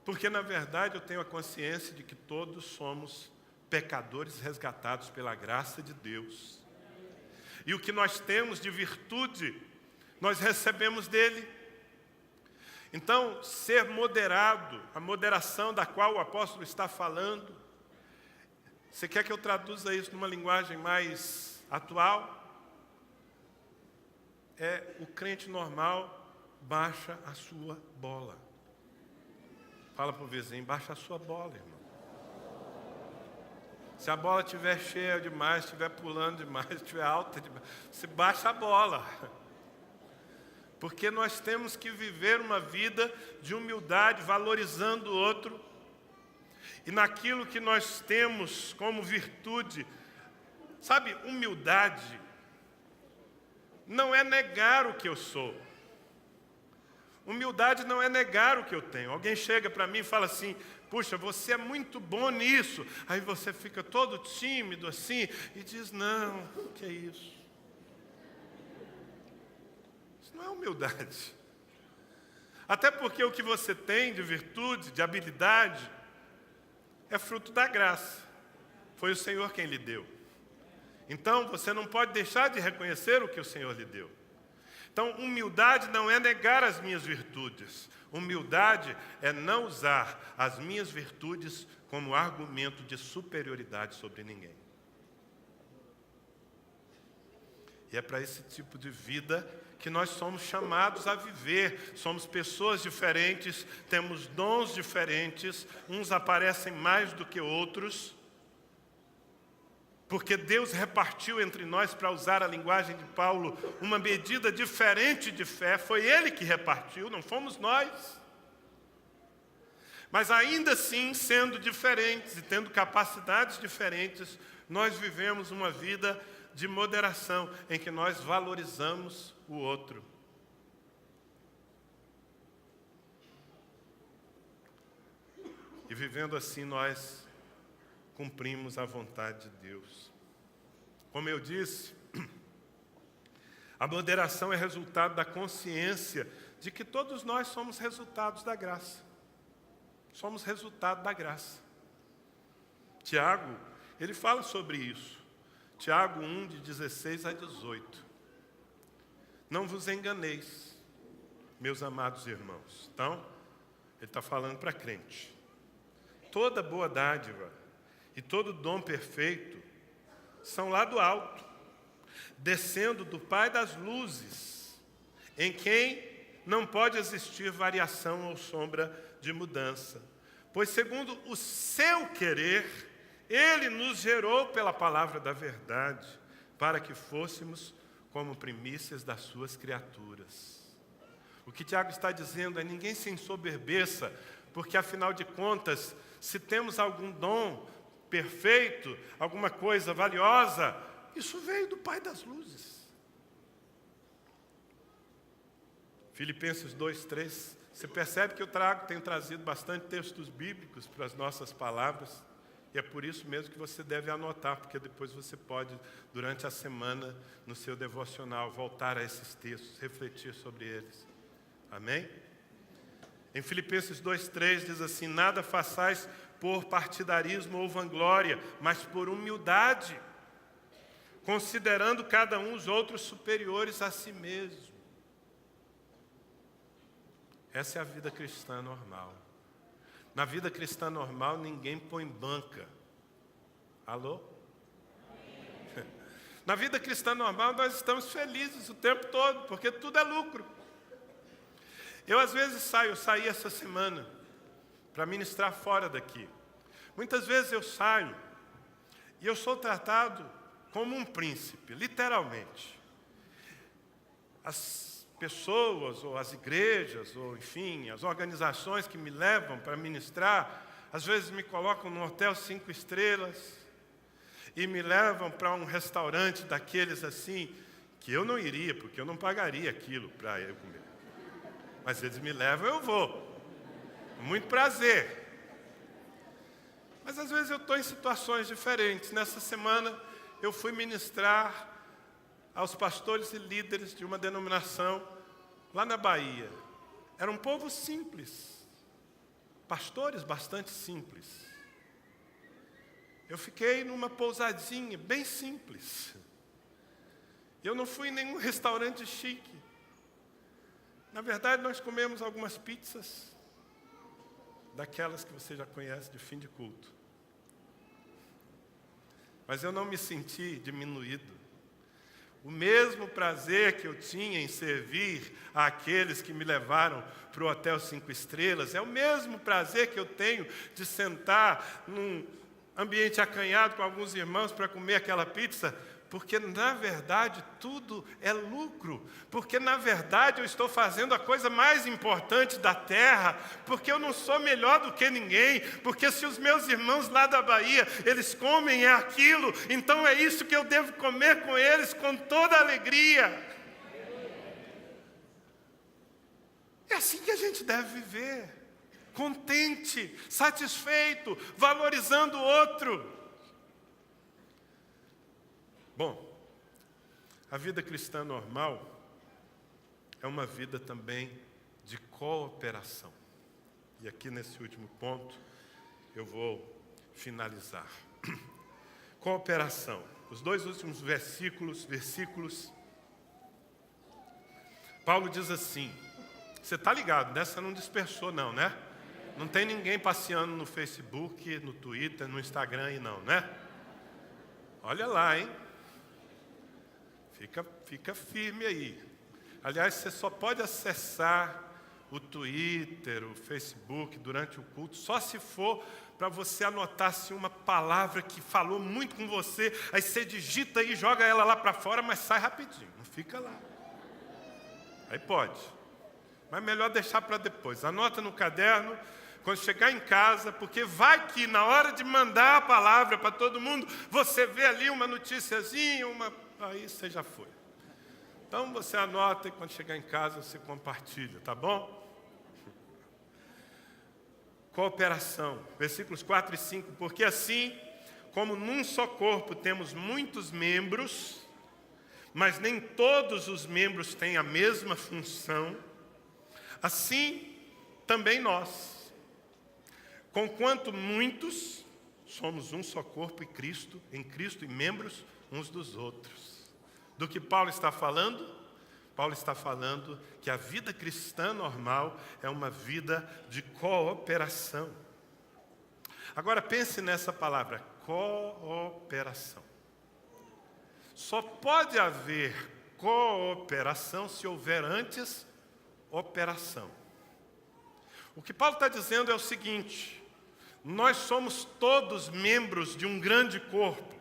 Porque, na verdade, eu tenho a consciência de que todos somos pecadores resgatados pela graça de Deus. E o que nós temos de virtude, nós recebemos dele. Então, ser moderado, a moderação da qual o apóstolo está falando, você quer que eu traduza isso numa linguagem mais atual? O crente normal baixa a sua bola. Fala para o vizinho: baixa a sua bola, irmão. Se a bola estiver cheia demais, estiver pulando demais, estiver alta demais, você baixa a bola. Porque nós temos que viver uma vida de humildade, valorizando o outro. E naquilo que nós temos como virtude, sabe, humildade não é negar o que eu sou. Humildade não é negar o que eu tenho. Alguém chega para mim e fala assim, puxa, você é muito bom nisso. Aí você fica todo tímido assim e diz, não, que é isso? Isso não é humildade. Até porque o que você tem de virtude, de habilidade, é fruto da graça. Foi o Senhor quem lhe deu. Então, você não pode deixar de reconhecer o que o Senhor lhe deu. Então, humildade não é negar as minhas virtudes. Humildade é não usar as minhas virtudes como argumento de superioridade sobre ninguém. E é para esse tipo de vida que nós somos chamados a viver. Somos pessoas diferentes, temos dons diferentes, uns aparecem mais do que outros, porque Deus repartiu entre nós, para usar a linguagem de Paulo, uma medida diferente de fé. Foi Ele que repartiu, não fomos nós. Mas ainda assim, sendo diferentes e tendo capacidades diferentes, nós vivemos uma vida de moderação, em que nós valorizamos o outro. E vivendo assim, nós cumprimos a vontade de Deus. Como eu disse, a moderação é resultado da consciência de que todos nós somos resultados da graça. Somos resultado da graça. Tiago, ele fala sobre isso. Tiago 1, de 16 a 18. Não vos enganeis, meus amados irmãos. Então, ele está falando para crente. Toda boa dádiva e todo dom perfeito são lá do alto, descendo do Pai das luzes, em quem não pode existir variação ou sombra de mudança. Pois segundo o seu querer, Ele nos gerou pela palavra da verdade, para que fôssemos como primícias das suas criaturas. O que Tiago está dizendo é: ninguém se ensoberbeça, porque afinal de contas, se temos algum dom perfeito, alguma coisa valiosa, isso veio do Pai das luzes. Filipenses 2:3, você percebe que eu tenho trazido bastante textos bíblicos para as nossas palavras, e é por isso mesmo que você deve anotar, porque depois você pode, durante a semana, no seu devocional, voltar a esses textos, refletir sobre eles. Amém? Em Filipenses 2:3 diz assim: nada façais por partidarismo ou vanglória, mas por humildade, considerando cada um os outros superiores a si mesmo. Essa é a vida cristã normal. Na vida cristã normal, ninguém põe banca. Alô? Na vida cristã normal, nós estamos felizes o tempo todo, porque tudo é lucro. Eu, às vezes, saí essa semana para ministrar fora daqui. Muitas vezes eu saio e eu sou tratado como um príncipe, literalmente. As pessoas, ou as igrejas, ou enfim, as organizações que me levam para ministrar, às vezes me colocam num hotel 5 estrelas e me levam para um restaurante daqueles assim, que eu não iria, porque eu não pagaria aquilo para eu comer. Mas eles me levam, eu vou. Com muito prazer. Mas às vezes eu estou em situações diferentes. Nessa semana eu fui ministrar aos pastores e líderes de uma denominação lá na Bahia. Era um povo simples. Pastores bastante simples. Eu fiquei numa pousadinha bem simples. Eu não fui em nenhum restaurante chique. Na verdade, nós comemos algumas pizzas, daquelas que você já conhece de fim de culto. Mas eu não me senti diminuído. O mesmo prazer que eu tinha em servir àqueles que me levaram para o Hotel 5 Estrelas, é o mesmo prazer que eu tenho de sentar num ambiente acanhado com alguns irmãos para comer aquela pizza, porque, na verdade, tudo é lucro. Porque, na verdade, eu estou fazendo a coisa mais importante da terra. Porque eu não sou melhor do que ninguém. Porque se os meus irmãos lá da Bahia, eles comem aquilo, então é isso que eu devo comer com eles com toda alegria. É assim que a gente deve viver, contente, satisfeito, valorizando o outro. Bom, a vida cristã normal é uma vida também de cooperação. E aqui nesse último ponto eu vou finalizar. Cooperação. Os dois últimos versículos, Paulo diz assim, você está ligado, né? Você não dispersou não, né? Não tem ninguém passeando no Facebook, no Twitter, no Instagram aí não, né? Olha lá, hein? Fica firme aí. Aliás, você só pode acessar o Twitter, o Facebook durante o culto, só se for para você anotar assim, uma palavra que falou muito com você, aí você digita e joga ela lá para fora, mas sai rapidinho, não fica lá. Aí pode, mas melhor deixar para depois. Anota no caderno, quando chegar em casa, porque vai que na hora de mandar a palavra para todo mundo, você vê ali uma noticiazinha, aí você já foi. Então você anota e quando chegar em casa você compartilha, tá bom? Cooperação, versículos 4 e 5. Porque assim, como num só corpo temos muitos membros, mas nem todos os membros têm a mesma função, assim também nós, conquanto muitos, somos um só corpo em Cristo e membros uns dos outros. Do que Paulo está falando? Paulo está falando que a vida cristã normal é uma vida de cooperação. Agora pense nessa palavra, cooperação. Só pode haver cooperação se houver antes operação. O que Paulo está dizendo é o seguinte: nós somos todos membros de um grande corpo.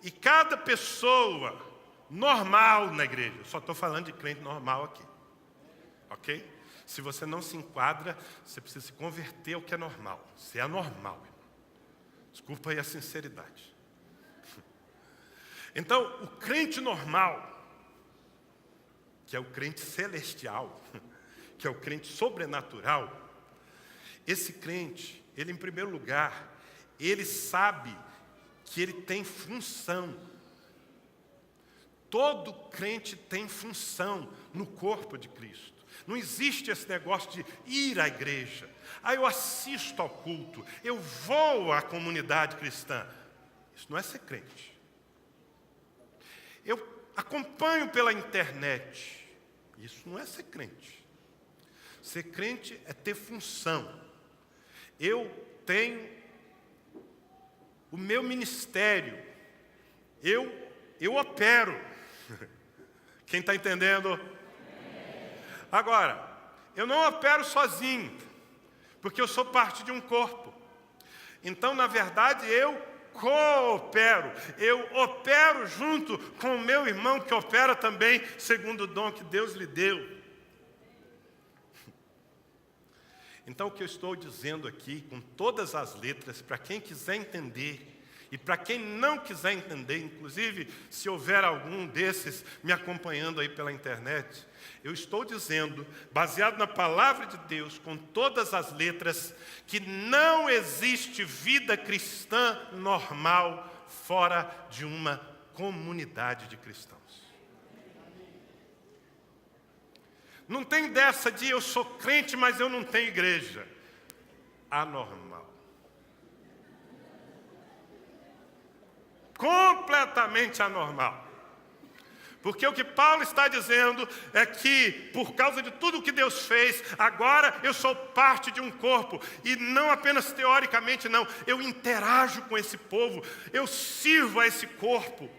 E cada pessoa normal na igreja, só estou falando de crente normal aqui, ok? Se você não se enquadra, você precisa se converter ao que é normal. Você é anormal, irmão. Desculpa aí a sinceridade. Então, o crente normal, que é o crente celestial, que é o crente sobrenatural, esse crente, ele em primeiro lugar, ele sabe que ele tem função. Todo crente tem função no corpo de Cristo. Não existe esse negócio de ir à igreja. Eu assisto ao culto, eu vou à comunidade cristã. Isso não é ser crente. Eu acompanho pela internet. Isso não é ser crente. Ser crente é ter função. Eu tenho o meu ministério. Eu opero. Quem está entendendo? Agora, eu não opero sozinho, porque eu sou parte de um corpo. Então, na verdade, eu coopero. Eu opero junto com o meu irmão, que opera também segundo o dom que Deus lhe deu. Então, o que eu estou dizendo aqui, com todas as letras, para quem quiser entender, e para quem não quiser entender, inclusive, se houver algum desses me acompanhando aí pela internet, eu estou dizendo, baseado na palavra de Deus, com todas as letras, que não existe vida cristã normal fora de uma comunidade de cristãos. Não tem dessa de eu sou crente, mas eu não tenho igreja. Anormal. Completamente anormal. Porque o que Paulo está dizendo é que, por causa de tudo que Deus fez, agora eu sou parte de um corpo. E não apenas teoricamente, não. Eu interajo com esse povo. Eu sirvo a esse corpo.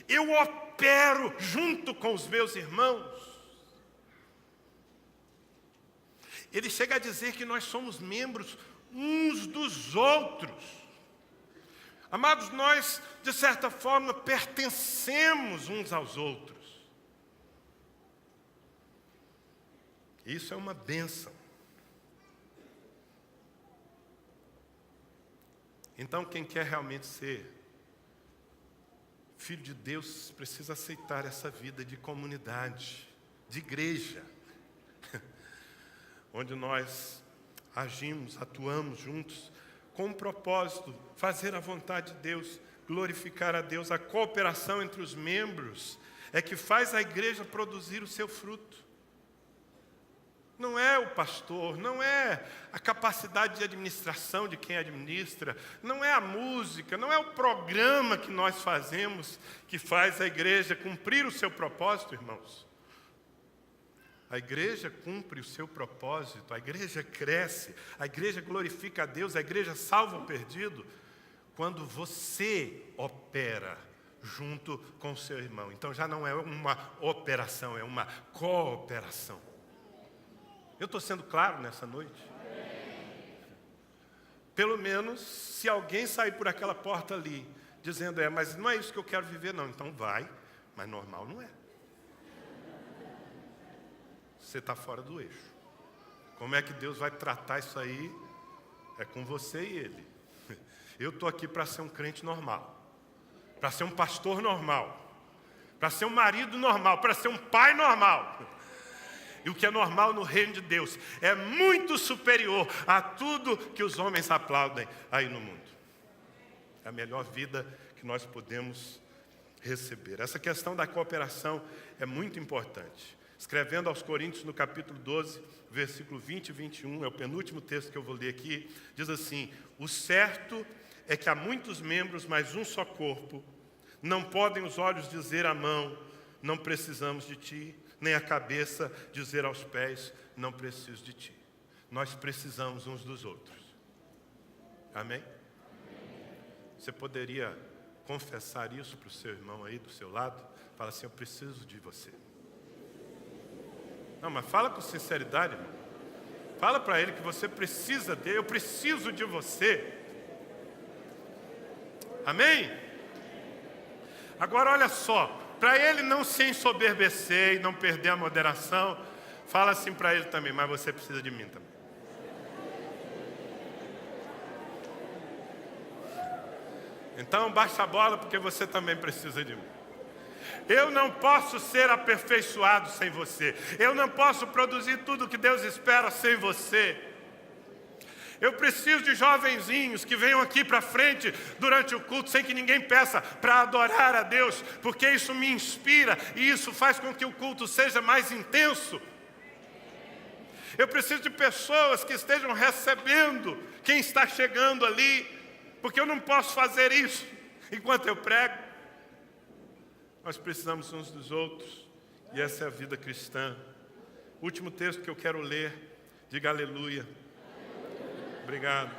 Eu opero junto com os meus irmãos. Ele chega a dizer que nós somos membros uns dos outros. Amados, nós, de certa forma, pertencemos uns aos outros. Isso é uma bênção. Então, quem quer realmente ser filho de Deus, precisa aceitar essa vida de comunidade, de igreja, onde nós agimos, atuamos juntos, com um propósito, fazer a vontade de Deus, glorificar a Deus. A cooperação entre os membros é que faz a igreja produzir o seu fruto. Não é o pastor, não é a capacidade de administração de quem administra, não é a música, não é o programa que nós fazemos que faz a igreja cumprir o seu propósito, irmãos. A igreja cumpre o seu propósito, a igreja cresce, a igreja glorifica a Deus, a igreja salva o perdido, quando você opera junto com o seu irmão. Então já não é uma operação, é uma cooperação. Eu estou sendo claro nessa noite? Pelo menos, se alguém sair por aquela porta ali, dizendo, mas não é isso que eu quero viver, não. Então vai, mas normal não é. Você está fora do eixo. Como é que Deus vai tratar isso aí? É com você e Ele. Eu estou aqui para ser um crente normal, para ser um pastor normal, para ser um marido normal, para ser um pai normal. E o que é normal no reino de Deus é muito superior a tudo que os homens aplaudem aí no mundo. É a melhor vida que nós podemos receber. Essa questão da cooperação é muito importante. Escrevendo aos Coríntios, no capítulo 12, versículo 20 e 21, é o penúltimo texto que eu vou ler aqui, diz assim: o certo é que há muitos membros, mas um só corpo. Não podem os olhos dizer à mão, não precisamos de ti, nem a cabeça dizer aos pés, não preciso de ti. Nós precisamos uns dos outros. Amém? Você poderia confessar isso para o seu irmão aí do seu lado? Fala assim, eu preciso de você. Não, mas fala com sinceridade, irmão. Fala para ele que você precisa dele, eu preciso de você. Amém? Agora olha só. Para ele não se ensoberbecer e não perder a moderação, fala assim para ele também, mas você precisa de mim também. Então baixa a bola porque você também precisa de mim. Eu não posso ser aperfeiçoado sem você. Eu não posso produzir tudo o que Deus espera sem você. Eu preciso de jovenzinhos que venham aqui para frente durante o culto, sem que ninguém peça, para adorar a Deus, porque isso me inspira e isso faz com que o culto seja mais intenso. Eu preciso de pessoas que estejam recebendo quem está chegando ali, porque eu não posso fazer isso enquanto eu prego. Nós precisamos uns dos outros, e essa é a vida cristã. O último texto que eu quero ler, diga aleluia. Obrigado.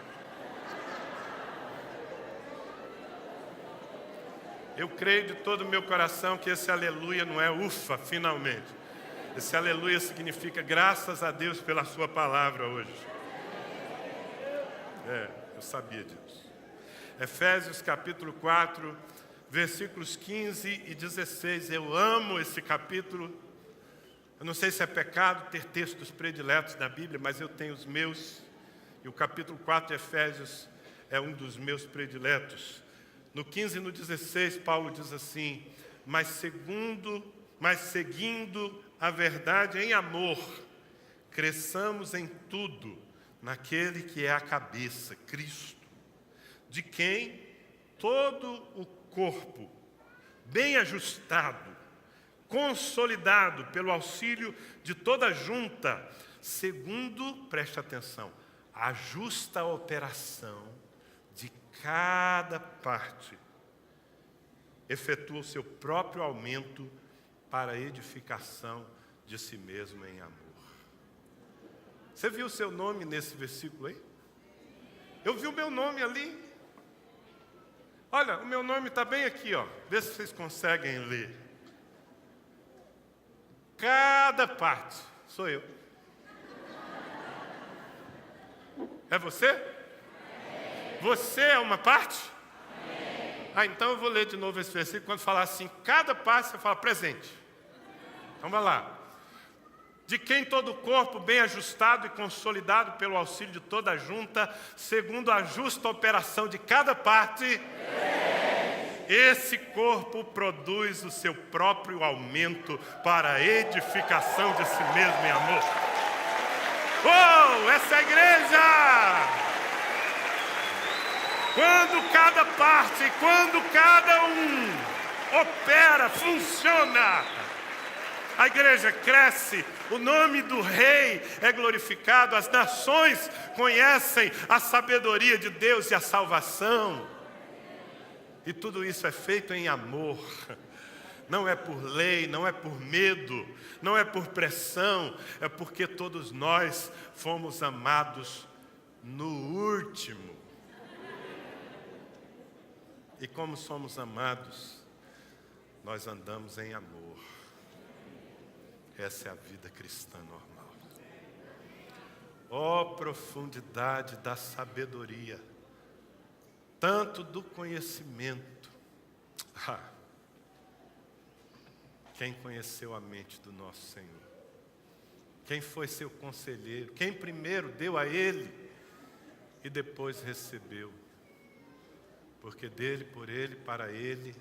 Eu creio de todo o meu coração que esse aleluia não é ufa, finalmente. Esse aleluia significa graças a Deus pela sua palavra hoje. Eu sabia disso. Efésios capítulo 4, versículos 15 e 16. Eu amo esse capítulo. Eu não sei se é pecado ter textos prediletos na Bíblia, mas eu tenho os meus. E o capítulo 4 de Efésios é um dos meus prediletos. No 15 e no 16, Paulo diz assim: mas seguindo a verdade em amor, cresçamos em tudo naquele que é a cabeça, Cristo, de quem todo o corpo, bem ajustado, consolidado pelo auxílio de toda a junta, segundo, preste atenção, a justa operação de cada parte, efetua o seu próprio aumento para a edificação de si mesmo em amor. Você viu o seu nome nesse versículo aí? Eu vi o meu nome ali. Olha, o meu nome está bem aqui, ó. Vê se vocês conseguem ler. Cada parte sou eu. É você? Você é uma parte? Então eu vou ler de novo esse versículo. Quando falar assim, cada parte, você fala presente. Então vai lá. De quem todo o corpo, bem ajustado e consolidado pelo auxílio de toda a junta, segundo a justa operação de cada parte, esse corpo produz o seu próprio aumento para a edificação de si mesmo em amor. Oh, essa é a igreja! Quando cada parte, quando cada um opera, funciona, a igreja cresce, o nome do rei é glorificado, as nações conhecem a sabedoria de Deus e a salvação. E tudo isso é feito em amor. Não é por lei, não é por medo, não é por pressão, é porque todos nós fomos amados no último. E como somos amados, nós andamos em amor. Essa é a vida cristã normal. Ó profundidade da sabedoria, tanto do conhecimento. Quem conheceu a mente do nosso Senhor? Quem foi seu conselheiro? Quem primeiro deu a Ele e depois recebeu? Porque dele, por Ele, para Ele,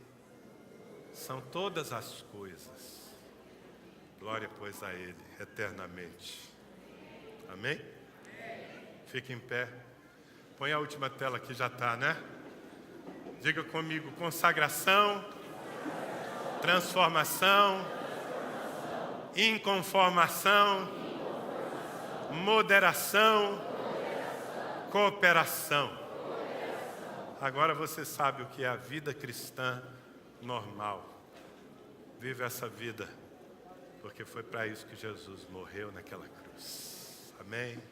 são todas as coisas. Glória, pois, a Ele, eternamente. Amém? Fique em pé. Põe a última tela aqui, já está, né? Diga comigo, consagração, transformação, inconformação, moderação, cooperação. Agora você sabe o que é a vida cristã normal. Vive essa vida, porque foi para isso que Jesus morreu naquela cruz. Amém?